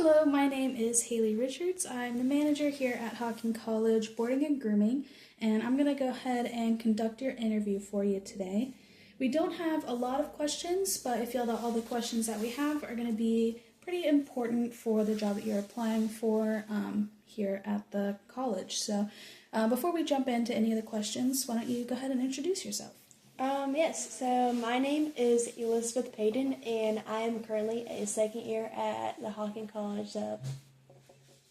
Hello, my name is Haley Richards. I'm the manager here at Hocking College Boarding and Grooming, and I'm going to go ahead and conduct your interview for you today. We don't have a lot of questions, but I feel that all the questions that we have are going to be pretty important for the job that you're applying for here at the college. So before we jump into any of the questions, why don't you go ahead and introduce yourself? Yes, so my name is Elizabeth Payton, and I am currently a second year at the Hocking College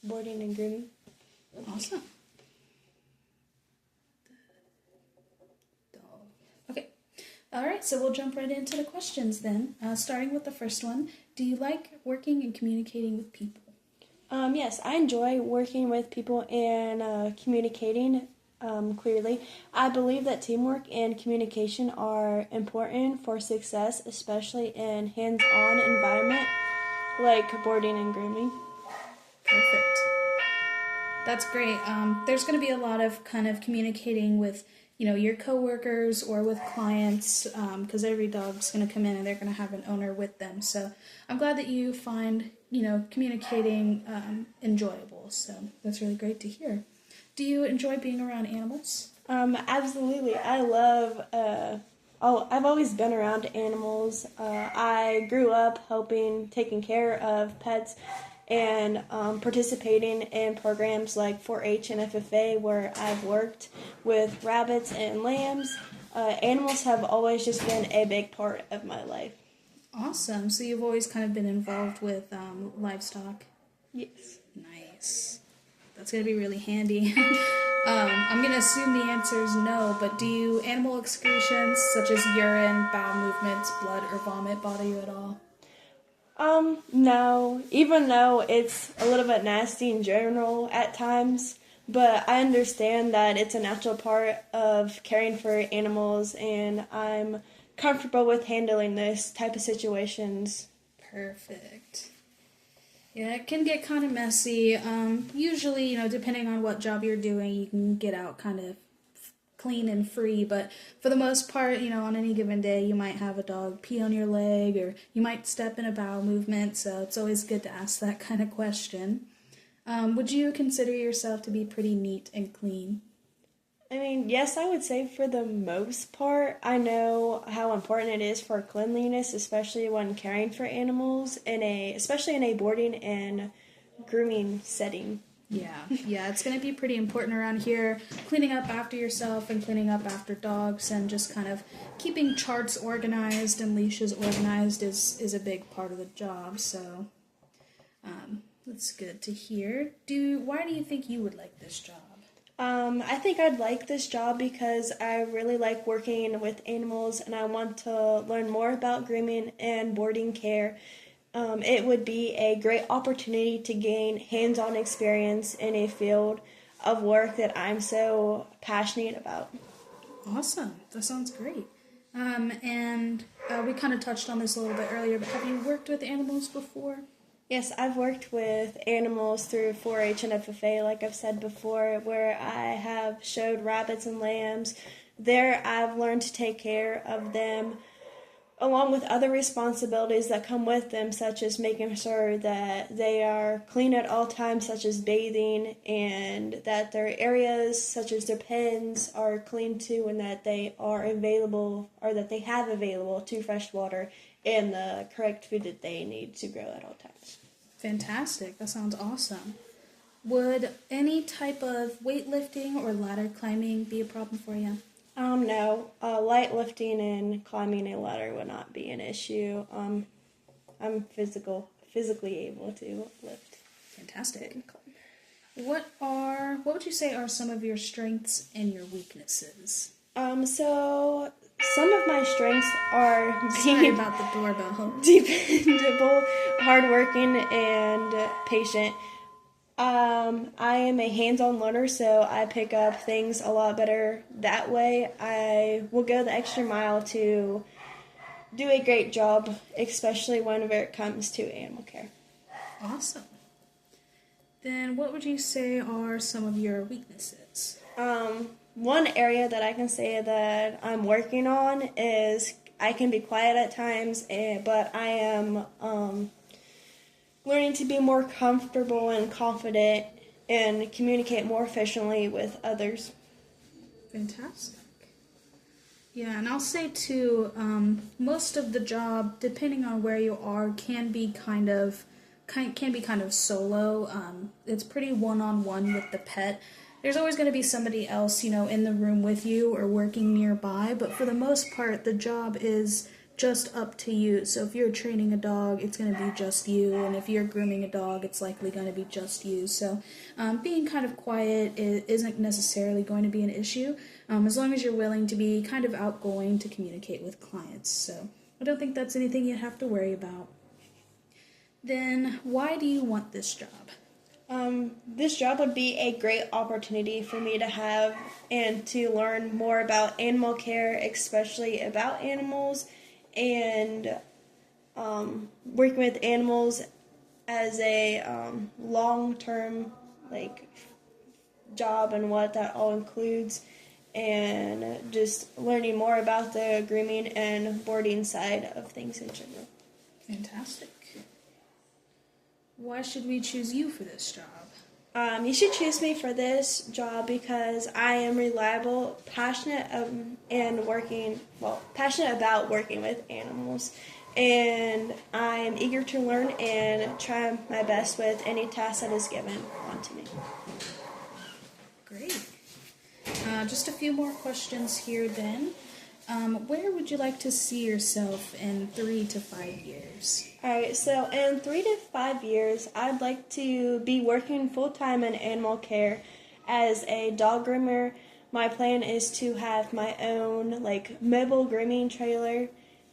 Boarding and Grooming. Awesome. Okay. All right, so we'll jump right into the questions then. Starting with the first one, do you like working and communicating with people? Yes, I enjoy working with people and communicating clearly. I believe that teamwork and communication are important for success, especially in hands-on environment like boarding and grooming. Perfect. That's great. There's going to be a lot of kind of communicating with, your coworkers or with clients, because every dog's going to come in and they're going to have an owner with them. So I'm glad that you find, communicating enjoyable. So that's really great to hear. Do you enjoy being around animals? Absolutely. I love, I've always been around animals. I grew up taking care of pets and participating in programs like 4-H and FFA where I've worked with rabbits and lambs. Animals have always just been a big part of my life. Awesome. So you've always kind of been involved with livestock? Yes. Nice. That's going to be really handy. I'm going to assume the answer is no, but do animal excretions such as urine, bowel movements, blood, or vomit bother you at all? No, even though it's a little bit nasty in general at times, but I understand that it's a natural part of caring for animals, and I'm comfortable with handling this type of situations. Perfect. Yeah, it can get kind of messy. Usually, depending on what job you're doing, you can get out kind of clean and free, but for the most part, on any given day, you might have a dog pee on your leg, or you might step in a bowel movement, so it's always good to ask that kind of question. Would you consider yourself to be pretty neat and clean? I mean, yes, I would say for the most part. I know how important it is for cleanliness, especially when caring for animals, especially in a boarding and grooming setting. Yeah, it's going to be pretty important around here. Cleaning up after yourself and cleaning up after dogs and just kind of keeping charts organized and leashes organized is a big part of the job, so that's good to hear. Why do you think you would like this job? I think I'd like this job because I really like working with animals and I want to learn more about grooming and boarding care. It would be a great opportunity to gain hands-on experience in a field of work that I'm so passionate about. Awesome. That sounds great. And we kind of touched on this a little bit earlier, but have you worked with animals before? Yes, I've worked with animals through 4-H and FFA, like I've said before, where I have showed rabbits and lambs. There I've learned to take care of them, along with other responsibilities that come with them, such as making sure that they are clean at all times, such as bathing, and that their areas, such as their pens, are clean too, and that they are available, or that they have available to fresh water and the correct food that they need to grow at all times. Fantastic. That sounds awesome. Would any type of weightlifting or ladder climbing be a problem for you? No. Light lifting and climbing a ladder would not be an issue. I'm physically able to lift. Fantastic. What would you say are some of your strengths and your weaknesses? So some of my strengths are Sorry being about the doorbell. dependable, hardworking, and patient. I am a hands-on learner, so I pick up things a lot better that way. I will go the extra mile to do a great job, especially whenever it comes to animal care. Awesome. Then what would you say are some of your weaknesses? One area that I can say that I'm working on is I can be quiet at times, but I am learning to be more comfortable and confident and communicate more efficiently with others. Fantastic. Yeah, and I'll say too, most of the job, depending on where you are, can be kind of solo. It's pretty one-on-one with the pet. There's always going to be somebody else, in the room with you or working nearby, but for the most part, the job is just up to you. So if you're training a dog, it's going to be just you, and if you're grooming a dog, it's likely going to be just you. So being kind of quiet isn't necessarily going to be an issue, as long as you're willing to be kind of outgoing to communicate with clients. So I don't think that's anything you have to worry about. Then why do you want this job? This job would be a great opportunity for me to have and to learn more about animal care, especially about animals, and working with animals as a long-term job and what that all includes, and just learning more about the grooming and boarding side of things in general. Fantastic. Why should we choose you for this job? You should choose me for this job because I am reliable, passionate about working with animals, and I am eager to learn and try my best with any task that is given onto me. Great. Just a few more questions here then. Where would you like to see yourself in 3 to 5 years? Alright, so in 3 to 5 years, I'd like to be working full-time in animal care as a dog groomer. My plan is to have my own mobile grooming trailer,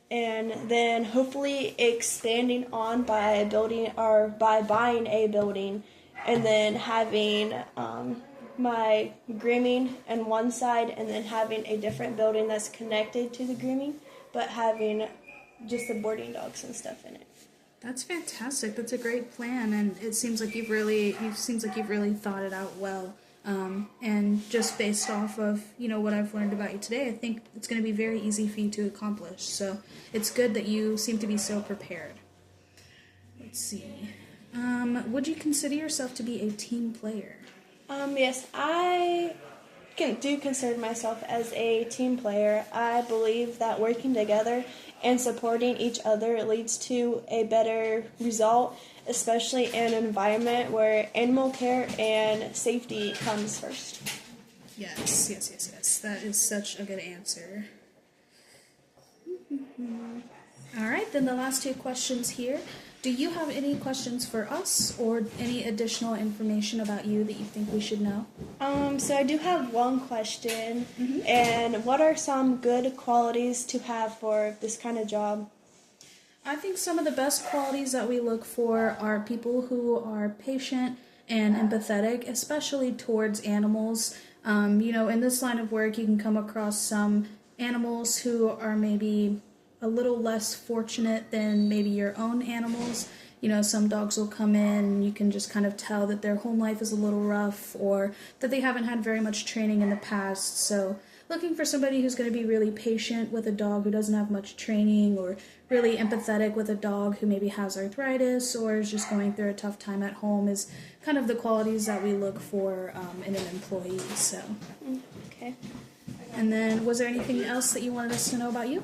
and then hopefully expanding on by buying a building, and then having my grooming on one side, and then having a different building that's connected to the grooming, but having just the boarding dogs and stuff in it. That's fantastic. That's a great plan, and it seems like you've really thought it out well. And just based off of what I've learned about you today, I think it's going to be very easy for you to accomplish. So it's good that you seem to be so prepared. Let's see. Would you consider yourself to be a team player? Yes, I do consider myself as a team player. I believe that working together and supporting each other leads to a better result, especially in an environment where animal care and safety comes first. Yes. That is such a good answer. All right, then the last 2 questions here. Do you have any questions for us or any additional information about you that you think we should know? So I do have one question. And what are some good qualities to have for this kind of job? I think some of the best qualities that we look for are people who are patient and empathetic, especially towards animals. In this line of work, you can come across some animals who are maybe a little less fortunate than maybe your own animals. Some dogs will come in and you can just kind of tell that their home life is a little rough, or that they haven't had very much training in the past. So looking for somebody who's going to be really patient with a dog who doesn't have much training, or really empathetic with a dog who maybe has arthritis or is just going through a tough time at home is kind of the qualities that we look for in an employee. So. Okay. And then, was there anything else that you wanted us to know about you?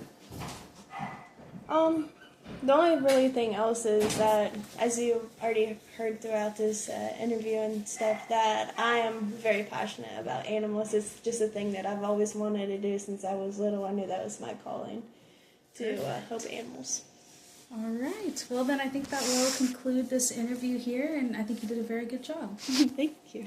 The only really thing else is that, as you already heard throughout this interview and stuff, that I am very passionate about animals. It's just a thing that I've always wanted to do since I was little. I knew that was my calling, to help animals. All right. Well, then I think that will conclude this interview here, and I think you did a very good job. Thank you.